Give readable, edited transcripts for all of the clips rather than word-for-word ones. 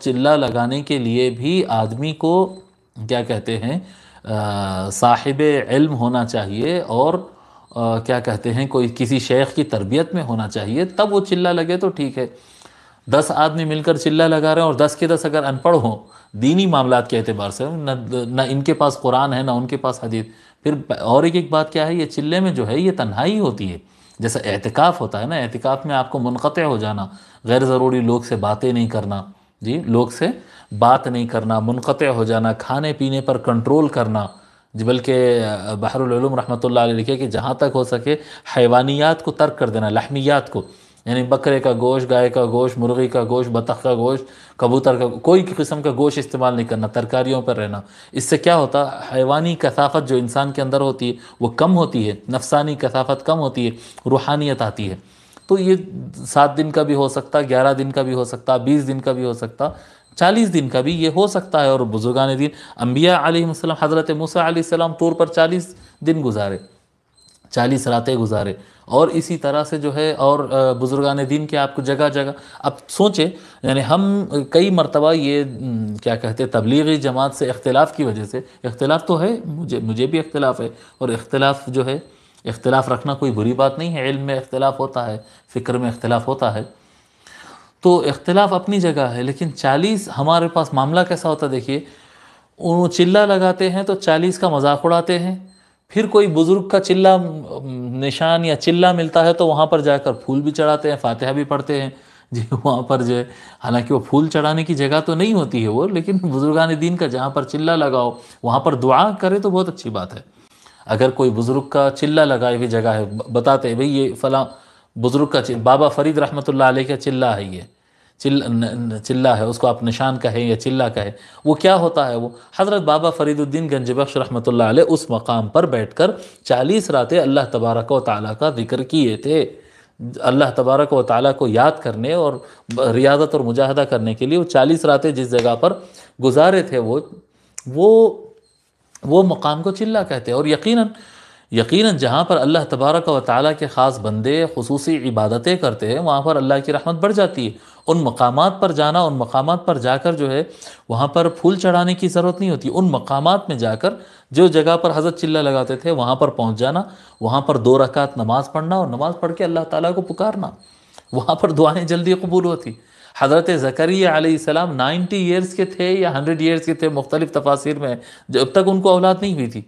چلہ لگانے کے لیے بھی آدمی کو کیا کہتے ہیں صاحب علم ہونا چاہیے، اور کیا کہتے ہیں کوئی کسی شیخ کی تربیت میں ہونا چاہیے، تب وہ چلہ لگے تو ٹھیک ہے۔ 10 آدمی مل کر چلہ لگا رہے ہیں اور 10 کے 10 اگر ان پڑھ ہوں دینی معاملات کے اعتبار سے، نہ ان کے پاس قرآن ہے نہ ان کے پاس حدیث، پھر اور ایک بات کیا ہے، یہ چلے میں جو ہے یہ تنہائی ہوتی ہے۔ جیسا اعتکاف ہوتا ہے نا، اعتکاف میں آپ کو منقطع ہو جانا، غیر ضروری لوگ سے باتیں نہیں کرنا، جی لوگ سے بات نہیں کرنا، منقطع ہو جانا، کھانے پینے پر کنٹرول کرنا، جی بلکہ بحر العلوم رحمۃ اللہ علیہ لکھے کہ جہاں تک ہو سکے حیوانیات کو ترک کر دینا، لحمیات کو، یعنی بکرے کا گوشت، گائے کا گوشت، مرغی کا گوشت، بطخ کا گوشت، کبوتر کا، کوئی قسم کا گوشت استعمال نہیں کرنا، ترکاریوں پر رہنا۔ اس سے کیا ہوتا، حیوانی کثافت جو انسان کے اندر ہوتی ہے وہ کم ہوتی ہے، نفسانی کثافت کم ہوتی ہے، روحانیت آتی ہے۔ تو یہ 7 دن کا بھی ہو سکتا، 11 دن کا بھی ہو سکتا، 20 دن کا بھی ہو سکتا، 40 دن کا بھی یہ ہو سکتا ہے۔ اور بزرگان دین، انبیاء علیہ السلام، حضرت موسیٰ علیہ السلام طور پر 40 دن گزارے، 40 راتیں گزارے، اور اسی طرح سے جو ہے اور بزرگان دین کے آپ کو جگہ جگہ، اب سوچیں یعنی ہم کئی مرتبہ یہ کیا کہتے تبلیغی جماعت سے اختلاف کی وجہ سے، اختلاف تو ہے، مجھے بھی اختلاف ہے، اور اختلاف جو ہے، اختلاف رکھنا کوئی بری بات نہیں ہے، علم میں اختلاف ہوتا ہے، فکر میں اختلاف ہوتا ہے، تو اختلاف اپنی جگہ ہے، لیکن 40 ہمارے پاس معاملہ کیسا ہوتا ہے دیکھیے، وہ چلہ لگاتے ہیں تو 40 کا مذاق اڑاتے ہیں، پھر کوئی بزرگ کا چلہ نشان یا چلہ ملتا ہے تو وہاں پر جا کر پھول بھی چڑھاتے ہیں، فاتحہ بھی پڑھتے ہیں، جی وہاں پر جو ہے، حالانکہ وہ پھول چڑھانے کی جگہ تو نہیں ہوتی ہے وہ، لیکن بزرگان دین کا جہاں پر چلہ لگاؤ وہاں پر دعا کرے تو بہت اچھی بات ہے۔ اگر کوئی بزرگ کا چلہ لگائے ہوئی جگہ ہے، بتاتے ہیں بھئی یہ فلاں بزرگ کا بابا فرید رحمۃ اللہ علیہ کا چلہ ہے، یہ چلہ ہے، اس کو آپ نشان کہیں یا چلہ کہیں، وہ کیا ہوتا ہے، وہ حضرت بابا فرید الدین گنج بخش رحمۃ اللہ علیہ اس مقام پر بیٹھ کر 40 راتیں اللہ تبارک و تعالیٰ کا ذکر کیے تھے، اللہ تبارک و تعالیٰ کو یاد کرنے اور ریاضت اور مجاہدہ کرنے کے لیے وہ 40 راتیں جس جگہ پر گزارے تھے، وہ مقام کو چلہ کہتے ہیں۔ اور یقیناً جہاں پر اللہ تبارک و تعالیٰ کے خاص بندے خصوصی عبادتیں کرتے ہیں وہاں پر اللہ کی رحمت بڑھ جاتی ہے۔ ان مقامات پر جانا، ان مقامات پر جا کر جو ہے وہاں پر پھول چڑھانے کی ضرورت نہیں ہوتی، ان مقامات میں جا کر جو جگہ پر حضرت چلہ لگاتے تھے وہاں پر پہنچ جانا، وہاں پر 2 رکعت نماز پڑھنا، اور نماز پڑھ کے اللہ تعالیٰ کو پکارنا، وہاں پر دعائیں جلدی قبول ہوتی۔ حضرت زکریا علیہ السلام 90 ایئرز کے تھے یا 100 ایئرز کے تھے، مختلف تفاسیر میں، جب تک ان کو اولاد نہیں ہوئی تھی۔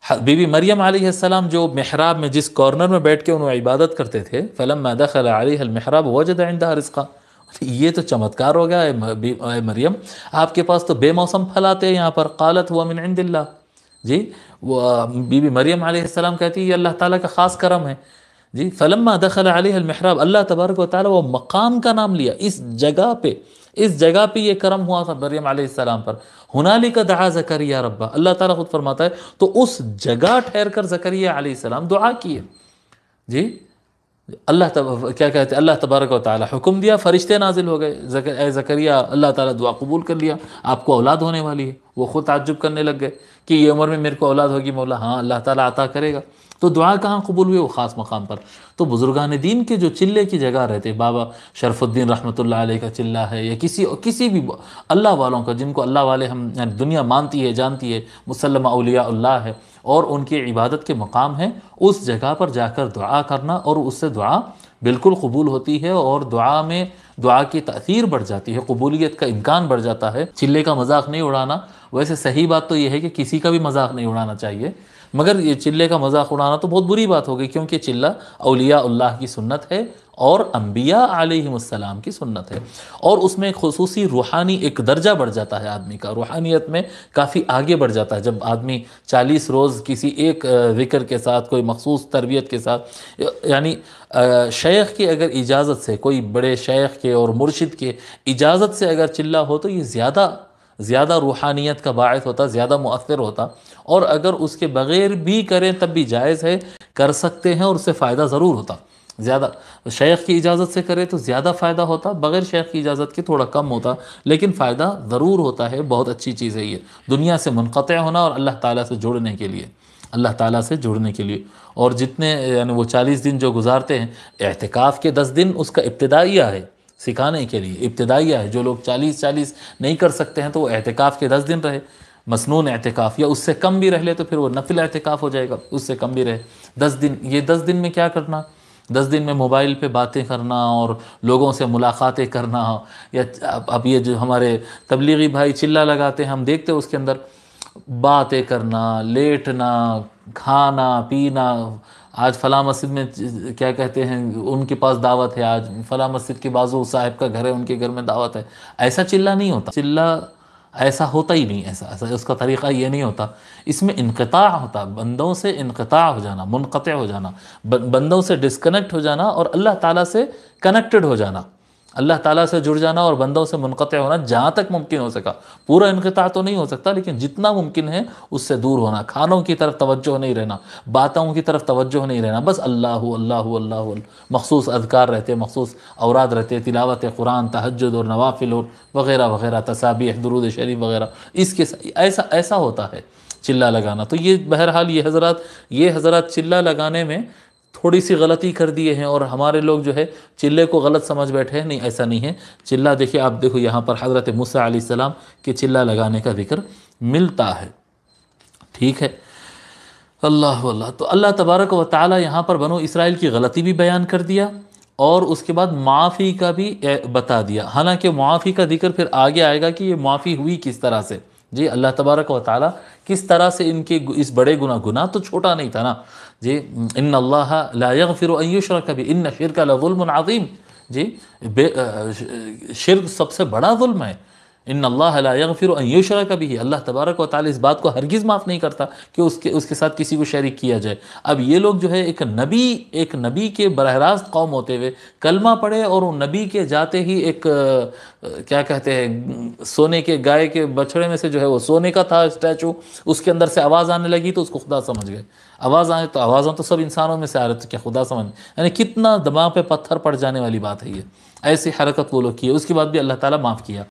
بی بی مریم علیہ السلام جو محراب میں جس کارنر میں بیٹھ کے انہوں عبادت کرتے تھے، فلما دخل علیہ المحراب وجد عندها رزقا، یہ تو چمتکار ہو گیا، اے مریم آپ کے پاس تو بے موسم پھل آتے ہیں یہاں پر، قالت هو من عند اللہ، جی وہ بی بی مریم علیہ السلام کہتی ہے یہ اللہ تعالیٰ کا خاص کرم ہے، جی فلما دخل علیہ المحراب، اللہ تبارک و تعالیٰ وہ مقام کا نام لیا، اس جگہ پہ یہ کرم ہوا تھا مریم علیہ السلام پر، ہنالک دعا زکریا ربہ، اللہ تعالیٰ خود فرماتا ہے تو اس جگہ ٹھہر کر زکریا علیہ السلام دعا کیے، جی کیا کہتے ہیں، اللہ تبارک و تعالیٰ حکم دیا، فرشتے نازل ہو گئے، اے زکریا اللہ تعالیٰ دعا قبول کر لیا، آپ کو اولاد ہونے والی ہے۔ وہ خود تعجب کرنے لگ گئے کہ یہ عمر میں میرے کو اولاد ہوگی، مولا ہاں اللہ تعالیٰ عطا کرے گا۔ تو دعا کہاں قبول ہوئی، وہ خاص مقام پر۔ تو بزرگان دین کے جو چلے کی جگہ رہتے، بابا شرف الدین رحمۃ اللہ علیہ کا چلہ ہے، یا کسی بھی اللہ والوں کا، جن کو اللہ والے ہم دنیا مانتی ہے جانتی ہے، مسلمہ اولیاء اللہ ہے اور ان کی عبادت کے مقام ہے، اس جگہ پر جا کر دعا کرنا، اور اس سے دعا بالکل قبول ہوتی ہے، اور دعا کی تاثیر بڑھ جاتی ہے، قبولیت کا امکان بڑھ جاتا ہے۔ چلے کا مذاق نہیں اڑانا، ویسے صحیح بات تو یہ ہے کہ کسی کا بھی مذاق نہیں اڑانا چاہیے، مگر یہ چلے کا مذاق اڑانا تو بہت بری بات ہوگی، کیونکہ چلہ اولیاء اللہ کی سنت ہے اور انبیاء علیہ السلام کی سنت ہے، اور اس میں خصوصی روحانی ایک درجہ بڑھ جاتا ہے، آدمی کا روحانیت میں کافی آگے بڑھ جاتا ہے جب آدمی 40 روز کسی ایک ذکر کے ساتھ، کوئی مخصوص تربیت کے ساتھ، یعنی شیخ کی اگر اجازت سے، کوئی بڑے شیخ کے اور مرشد کے اجازت سے اگر چلہ ہو تو یہ زیادہ روحانیت کا باعث ہوتا، زیادہ مؤثر ہوتا، اور اگر اس کے بغیر بھی کریں تب بھی جائز ہے، کر سکتے ہیں، اور اس سے فائدہ ضرور ہوتا، زیادہ شیخ کی اجازت سے کرے تو زیادہ فائدہ ہوتا، بغیر شیخ کی اجازت کے تھوڑا کم ہوتا، لیکن فائدہ ضرور ہوتا ہے، بہت اچھی چیز ہے یہ، دنیا سے منقطع ہونا اور اللہ تعالیٰ سے جڑنے کے لیے، اور جتنے یعنی وہ 40 دن جو گزارتے ہیں، اعتکاف کے 10 دن اس کا ابتدائیہ ہے، سکھانے کے لیے ابتدائیہ ہے. جو لوگ 40 نہیں کر سکتے ہیں تو وہ اعتکاف کے 10 دن رہے، مسنون اعتکاف، یا اس سے کم بھی رہ لے تو پھر وہ نفل اعتکاف ہو جائے گا، اس سے کم بھی رہے 10 دن. یہ 10 دن میں کیا کرنا؟ 10 دن میں موبائل پہ باتیں کرنا اور لوگوں سے ملاقاتیں کرنا. یا اب یہ جو ہمارے تبلیغی بھائی چلہ لگاتے ہیں، ہم دیکھتے ہیں اس کے اندر باتیں کرنا، لیٹنا، کھانا پینا. آج فلاں مسجد میں کیا کہتے ہیں ان کے پاس دعوت ہے، آج فلاں مسجد کے بازو صاحب کا گھر ہے، ان کے گھر میں دعوت ہے. ایسا چلہ نہیں ہوتا، چلہ ایسا ہوتا ہی نہیں. ایسا اس کا طریقہ یہ نہیں ہوتا. اس میں انقطاع ہوتا، بندوں سے انقطاع ہو جانا، منقطع ہو جانا، بندوں سے ڈسکنیکٹ ہو جانا اور اللہ تعالیٰ سے کنیکٹڈ ہو جانا، اللہ تعالیٰ سے جڑ جانا اور بندوں سے منقطع ہونا جہاں تک ممکن ہو سکا. پورا انقطاع تو نہیں ہو سکتا لیکن جتنا ممکن ہے اس سے دور ہونا. کھانوں کی طرف توجہ نہیں رہنا، باتوں کی طرف توجہ نہیں رہنا، بس اللہ اللہ اللہ. مخصوص اذکار رہتے، مخصوص اوراد رہتے، تلاوت قرآن، تہجد اور نوافل اور وغیرہ وغیرہ، تسابیح، درود شریف وغیرہ. اس کے ایسا ہوتا ہے چلہ لگانا. تو یہ بہرحال یہ حضرات چلہ لگانے میں تھوڑی سی غلطی کر دیے ہیں اور ہمارے لوگ جو ہے چلے کو غلط سمجھ بیٹھے ہیں. نہیں، ایسا نہیں ہے. چلہ دیکھیے، آپ دیکھو یہاں پر حضرت موسیٰ علیہ السلام کے چلہ لگانے کا ذکر ملتا ہے. ٹھیک ہے، اللہ اللہ. تو اللہ تبارک و تعالی یہاں پر بنو اسرائیل کی غلطی بھی بیان کر دیا اور اس کے بعد معافی کا بھی بتا دیا. حالانکہ معافی کا ذکر پھر آگے آئے گا کہ یہ معافی ہوئی کس طرح سے. جی، اللہ تبارک و تعالی کس طرح سے ان کے اس بڑے گناہ تو چھوٹا نہیں تھا نا. جی، ان اللہ لا یغفر ان یشرک بہ ان الشرک لظلم عظیم. جی، شرک سب سے بڑا ظلم ہے. ان اللہ لا یغفر ان یشرک بہ، اللہ تبارک و تعالی اس بات کو ہرگز معاف نہیں کرتا کہ اس کے ساتھ کسی کو شریک کیا جائے. اب یہ لوگ جو ہے ایک نبی کے براہ راست قوم ہوتے ہوئے کلمہ پڑھے اور وہ نبی کے جاتے ہی ایک کیا کہتے ہیں سونے کے گائے کے بچڑے میں سے جو ہے وہ سونے کا تھا اسٹیچو، اس کے اندر سے آواز آنے لگی تو اس کو خدا سمجھ گئے. آوازاں تو سب انسانوں میں سے آ رہے تھے، کیا خدا سمجھ؟ یعنی کتنا دماغ پہ پتھر پڑ جانے والی بات ہے یہ. ایسی حرکت وہ لوگ کی ہے، اس کے بعد بھی اللہ تعالیٰ معاف کیا.